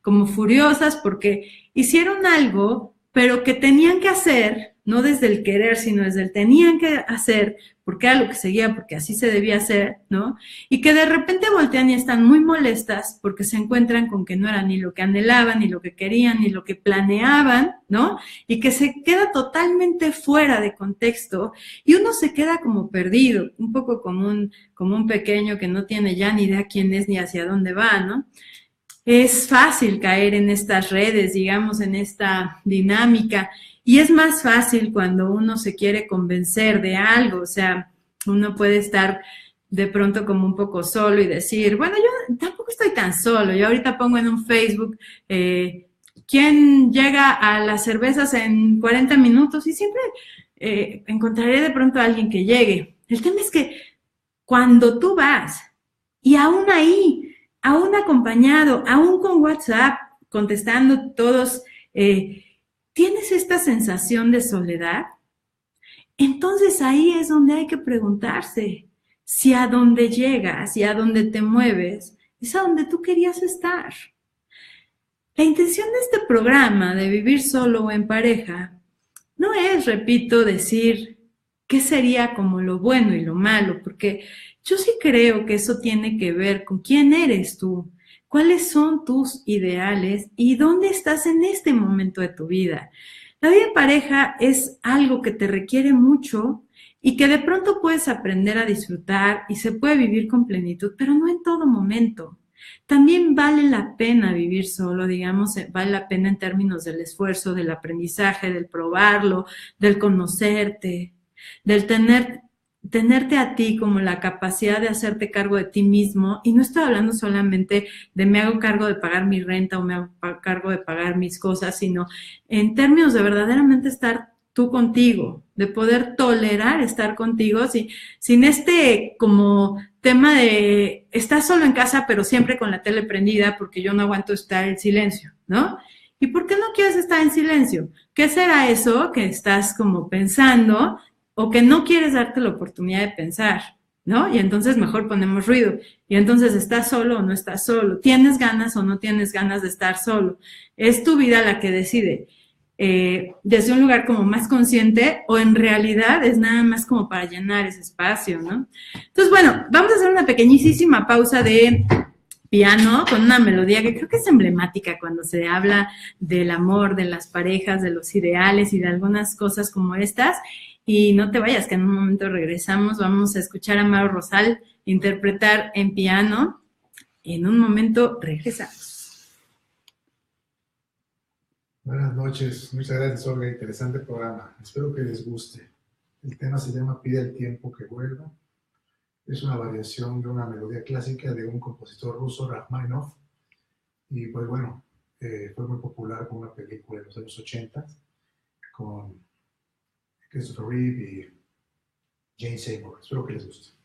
como furiosas porque hicieron algo, pero que tenían que hacer, no desde el querer, sino desde el tenían que hacer, porque era lo que seguía, porque así se debía hacer, ¿no? Y que de repente voltean y están muy molestas porque se encuentran con que no era ni lo que anhelaban, ni lo que querían, ni lo que planeaban, ¿no? Y que se queda totalmente fuera de contexto y uno se queda como perdido, un poco como un pequeño que no tiene ya ni idea quién es ni hacia dónde va, ¿no? Es fácil caer en estas redes, digamos, en esta dinámica, y es más fácil cuando uno se quiere convencer de algo, o sea, uno puede estar de pronto como un poco solo y decir, bueno, yo tampoco estoy tan solo, yo ahorita pongo en un Facebook, ¿quién llega a las cervezas en 40 minutos? Y siempre encontraré de pronto a alguien que llegue. El tema es que cuando tú vas y aún ahí, aún acompañado, aún con WhatsApp, contestando todos, ¿tienes esta sensación de soledad? Entonces ahí es donde hay que preguntarse si a donde llegas y a donde te mueves es a donde tú querías estar. La intención de este programa de vivir solo o en pareja no es, repito, decir qué sería como lo bueno y lo malo, porque yo sí creo que eso tiene que ver con quién eres tú, cuáles son tus ideales y dónde estás en este momento de tu vida. La vida en pareja es algo que te requiere mucho y que de pronto puedes aprender a disfrutar y se puede vivir con plenitud, pero no en todo momento. También vale la pena vivir solo, digamos, vale la pena en términos del esfuerzo, del aprendizaje, del probarlo, del conocerte, del tenerte a ti como la capacidad de hacerte cargo de ti mismo. Y no estoy hablando solamente de me hago cargo de pagar mi renta o me hago cargo de pagar mis cosas, sino en términos de verdaderamente estar tú contigo, de poder tolerar estar contigo sin este como tema de estás solo en casa pero siempre con la tele prendida porque yo no aguanto estar en silencio, ¿no? ¿Y por qué no quieres estar en silencio? ¿Qué será eso que estás como pensando o que no quieres darte la oportunidad de pensar, ¿no? Y entonces mejor ponemos ruido. Y entonces, ¿estás solo o no estás solo? ¿Tienes ganas o no tienes ganas de estar solo? Es tu vida la que decide. Desde un lugar como más consciente o en realidad es nada más como para llenar ese espacio, ¿no? Entonces, bueno, vamos a hacer una pequeñísima pausa de piano con una melodía que creo que es emblemática cuando se habla del amor, de las parejas, de los ideales y de algunas cosas como estas. Y no te vayas, que en un momento regresamos, vamos a escuchar a Mauro Rosal interpretar en piano. Y en un momento regresamos. Buenas noches, muchas gracias Olga, interesante programa, espero que les guste. El tema se llama Pide el tiempo que vuelva, es una variación de una melodía clásica de un compositor ruso, Rachmaninoff, y pues bueno, fue muy popular con una película de los años 80 con Christopher Reeve y Jane Seymour, espero que les guste.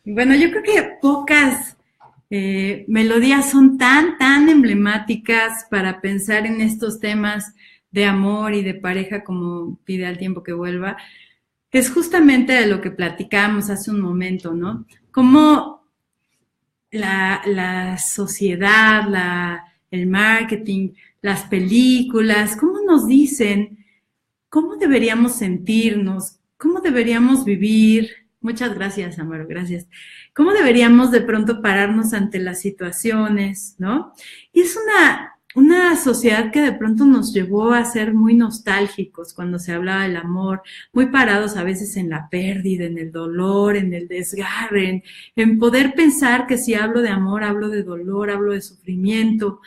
Bueno, yo creo que pocas melodías son tan emblemáticas para pensar en estos temas de amor y de pareja como Pide al tiempo que vuelva. Es justamente de lo que platicábamos hace un momento, ¿no? Cómo la sociedad, el marketing, las películas, cómo nos dicen cómo deberíamos sentirnos, cómo deberíamos vivir. Muchas gracias, Amaro, gracias. ¿Cómo deberíamos de pronto pararnos ante las situaciones, no? Y es una sociedad que de pronto nos llevó a ser muy nostálgicos cuando se hablaba del amor, muy parados a veces en la pérdida, en el dolor, en el desgarre, en poder pensar que si hablo de amor, hablo de dolor, hablo de sufrimiento.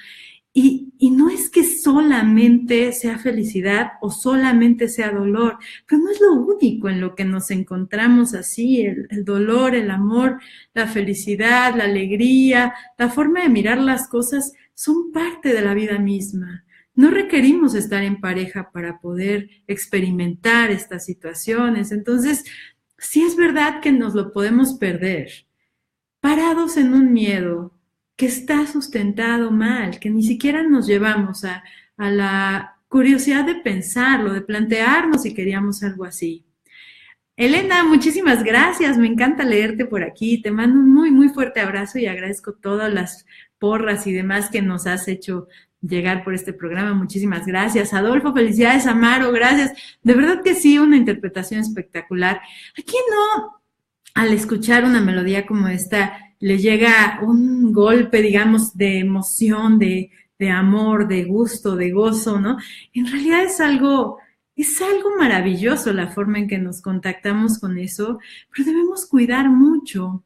Y no es que solamente sea felicidad o solamente sea dolor, pero no es lo único en lo que nos encontramos así, el dolor, el amor, la felicidad, la alegría, la forma de mirar las cosas son parte de la vida misma. No requerimos estar en pareja para poder experimentar estas situaciones. Entonces, sí es verdad que nos lo podemos perder, parados en un miedo que está sustentado mal, que ni siquiera nos llevamos a la curiosidad de pensarlo, de plantearnos si queríamos algo así. Elena, muchísimas gracias, me encanta leerte por aquí, te mando un muy fuerte abrazo y agradezco todas las porras y demás que nos has hecho llegar por este programa, muchísimas gracias. Adolfo, felicidades, Amaro, gracias, de verdad que sí, una interpretación espectacular. ¿A quién no, al escuchar una melodía como esta, le llega un golpe, digamos, de emoción, de amor, de gusto, de gozo, ¿no? En realidad es algo maravilloso la forma en que nos contactamos con eso, pero debemos cuidar mucho.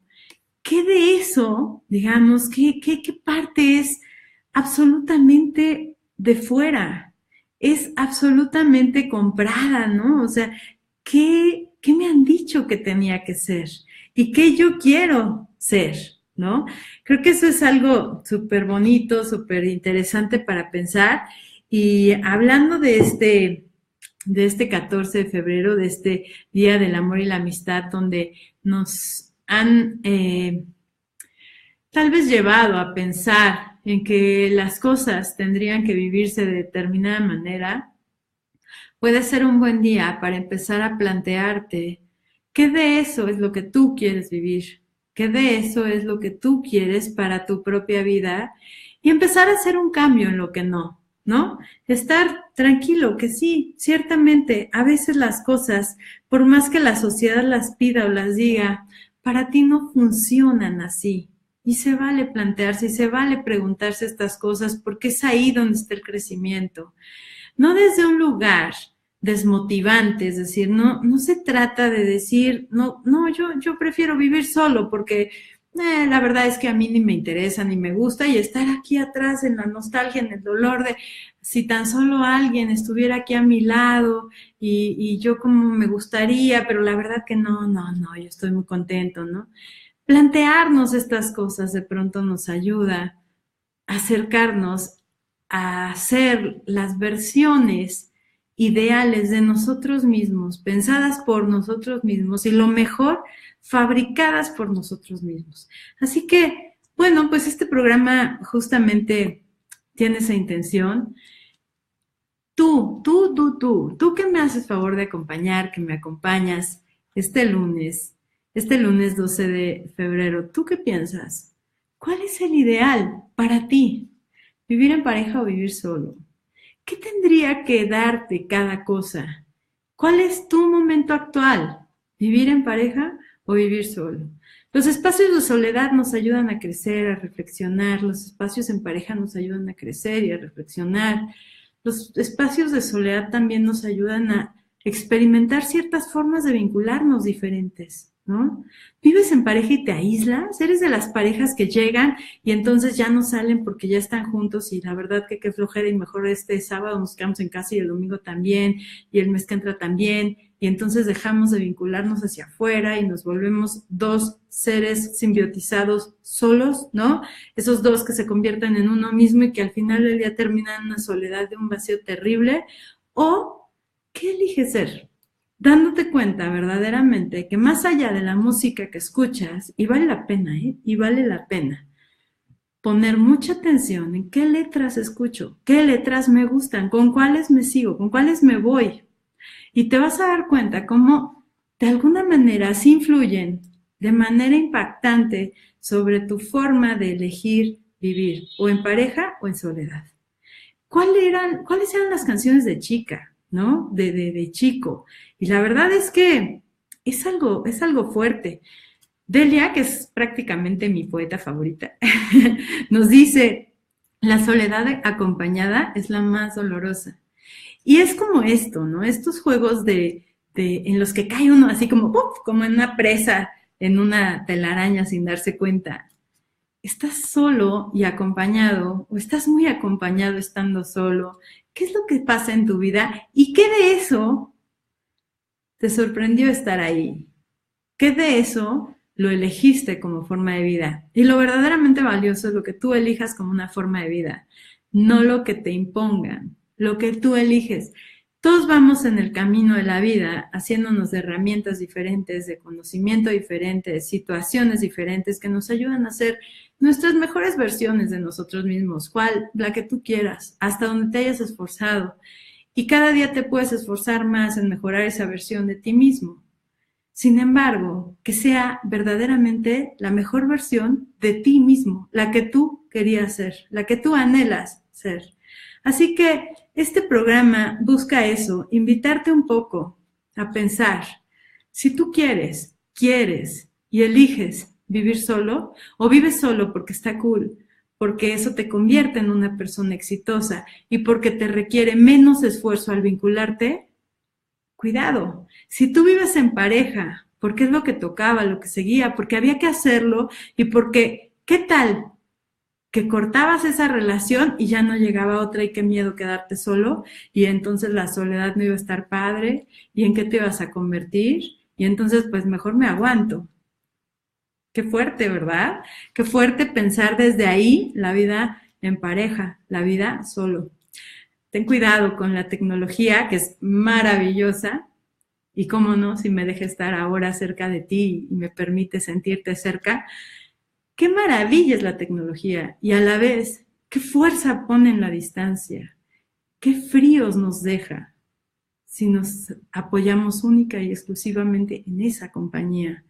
¿Qué de eso, digamos, qué parte es absolutamente de fuera? Es absolutamente comprada, ¿no? O sea, ¿qué me han dicho que tenía que ser? ¿Y qué yo quiero ser? ¿No? Creo que eso es algo súper bonito, súper interesante para pensar. Y hablando de este 14 de febrero, de este Día del Amor y la Amistad, donde nos han tal vez llevado a pensar en que las cosas tendrían que vivirse de determinada manera, puede ser un buen día para empezar a plantearte qué de eso es lo que tú quieres vivir, qué de eso es lo que tú quieres para tu propia vida y empezar a hacer un cambio en lo que no, ¿no? Estar tranquilo, que sí, ciertamente, a veces las cosas, por más que la sociedad las pida o las diga, para ti no funcionan así. Y se vale plantearse y se vale preguntarse estas cosas porque es ahí donde está el crecimiento. No desde un lugar desmotivante, es decir, no se trata de decir, yo prefiero vivir solo porque la verdad es que a mí ni me interesa ni me gusta y estar aquí atrás en la nostalgia, en el dolor de si tan solo alguien estuviera aquí a mi lado y yo como me gustaría, pero la verdad que no, yo estoy muy contento, ¿no? Plantearnos estas cosas de pronto nos ayuda a acercarnos a ser las versiones ideales de nosotros mismos, pensadas por nosotros mismos y lo mejor, fabricadas por nosotros mismos. Así que, bueno, pues este programa justamente tiene esa intención. Tú que me haces favor de acompañar, que me acompañas este lunes 12 de febrero, ¿tú qué piensas? ¿Cuál es el ideal para ti? ¿Vivir en pareja o vivir solo? ¿Qué tendría que darte cada cosa? ¿Cuál es tu momento actual? ¿Vivir en pareja o vivir solo? Los espacios de soledad nos ayudan a crecer, a reflexionar. Los espacios en pareja nos ayudan a crecer y a reflexionar. Los espacios de soledad también nos ayudan a experimentar ciertas formas de vincularnos diferentes, ¿no? ¿Vives en pareja y te aíslas? ¿Eres de las parejas que llegan y entonces ya no salen porque ya están juntos y la verdad que qué flojera y mejor este sábado nos quedamos en casa y el domingo también y el mes que entra también y entonces dejamos de vincularnos hacia afuera y nos volvemos dos seres simbiotizados solos, ¿no? Esos dos que se convierten en uno mismo y que al final del día terminan en una soledad de un vacío terrible? ¿O qué eliges ser? Dándote cuenta verdaderamente que más allá de la música que escuchas, y vale la pena, y vale la pena poner mucha atención en qué letras escucho, qué letras me gustan, con cuáles me sigo, con cuáles me voy. Y te vas a dar cuenta cómo de alguna manera sí influyen de manera impactante sobre tu forma de elegir vivir, o en pareja o en soledad. ¿Cuáles eran las canciones de chica, ¿no? De chico. Y la verdad es que es algo fuerte. Delia, que es prácticamente mi poeta favorita, nos dice, la soledad acompañada es la más dolorosa. Y es como esto, ¿no? Estos juegos en los que cae uno así como, ¡puf!, como en una presa, en una telaraña sin darse cuenta. ¿Estás solo y acompañado o estás muy acompañado estando solo? ¿Qué es lo que pasa en tu vida? ¿Y qué de eso te sorprendió estar ahí? ¿Qué de eso lo elegiste como forma de vida? Y lo verdaderamente valioso es lo que tú elijas como una forma de vida, no lo que te impongan, lo que tú eliges. Todos vamos en el camino de la vida haciéndonos de herramientas diferentes, de conocimiento diferente, de situaciones diferentes que nos ayudan a ser nuestras mejores versiones de nosotros mismos, la que tú quieras, hasta donde te hayas esforzado. Y cada día te puedes esforzar más en mejorar esa versión de ti mismo. Sin embargo, que sea verdaderamente la mejor versión de ti mismo, la que tú querías ser, la que tú anhelas ser. Así que este programa busca eso, invitarte un poco a pensar, si tú quieres y eliges vivir solo, o vives solo porque está cool, porque eso te convierte en una persona exitosa y porque te requiere menos esfuerzo al vincularte, cuidado. Si tú vives en pareja, porque es lo que tocaba, lo que seguía, porque había que hacerlo y porque, ¿qué tal? Que cortabas esa relación y ya no llegaba otra y qué miedo quedarte solo y entonces la soledad no iba a estar padre y en qué te ibas a convertir y entonces pues mejor me aguanto. Qué fuerte, ¿verdad? Qué fuerte pensar desde ahí la vida en pareja, la vida solo. Ten cuidado con la tecnología, que es maravillosa, y cómo no, si me deja estar ahora cerca de ti y me permite sentirte cerca. Qué maravilla es la tecnología y a la vez, qué fuerza pone en la distancia, qué fríos nos deja si nos apoyamos única y exclusivamente en esa compañía.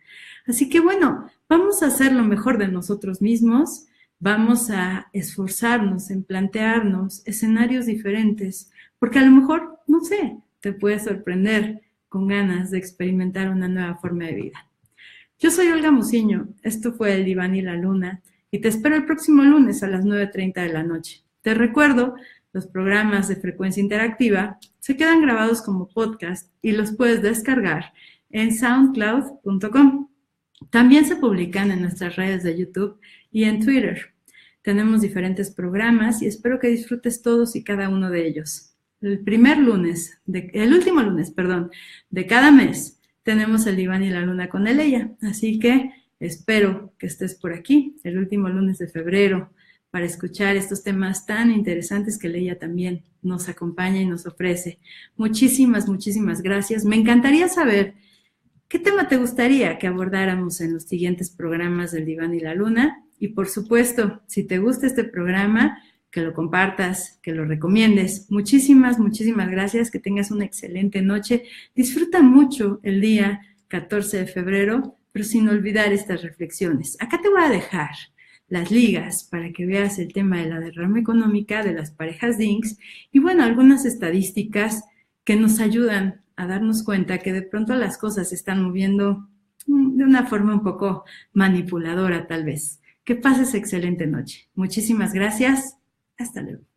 Así que bueno, vamos a hacer lo mejor de nosotros mismos, vamos a esforzarnos en plantearnos escenarios diferentes, porque a lo mejor, no sé, te puede sorprender con ganas de experimentar una nueva forma de vida. Yo soy Olga Muciño, esto fue El Diván y la Luna, y te espero el próximo lunes a las 9:30 de la noche. Te recuerdo, los programas de Frecuencia Interactiva se quedan grabados como podcast y los puedes descargar en soundcloud.com. También se publican en nuestras redes de YouTube y en Twitter. Tenemos diferentes programas y espero que disfrutes todos y cada uno de ellos. El último lunes, de cada mes tenemos El Diván y la Luna con Eleya, así que espero que estés por aquí el último lunes de febrero para escuchar estos temas tan interesantes que Eleya también nos acompaña y nos ofrece. Muchísimas, muchísimas gracias. Me encantaría saber qué tema te gustaría que abordáramos en los siguientes programas del Diván y la Luna. Y por supuesto, si te gusta este programa, que lo compartas, que lo recomiendes. Muchísimas, muchísimas gracias. Que tengas una excelente noche. Disfruta mucho el día 14 de febrero, pero sin olvidar estas reflexiones. Acá te voy a dejar las ligas para que veas el tema de la derrama económica de las parejas DINKS y bueno, algunas estadísticas que nos ayudan a darnos cuenta que de pronto las cosas se están moviendo de una forma un poco manipuladora tal vez. Que pases excelente noche. Muchísimas gracias. Hasta luego.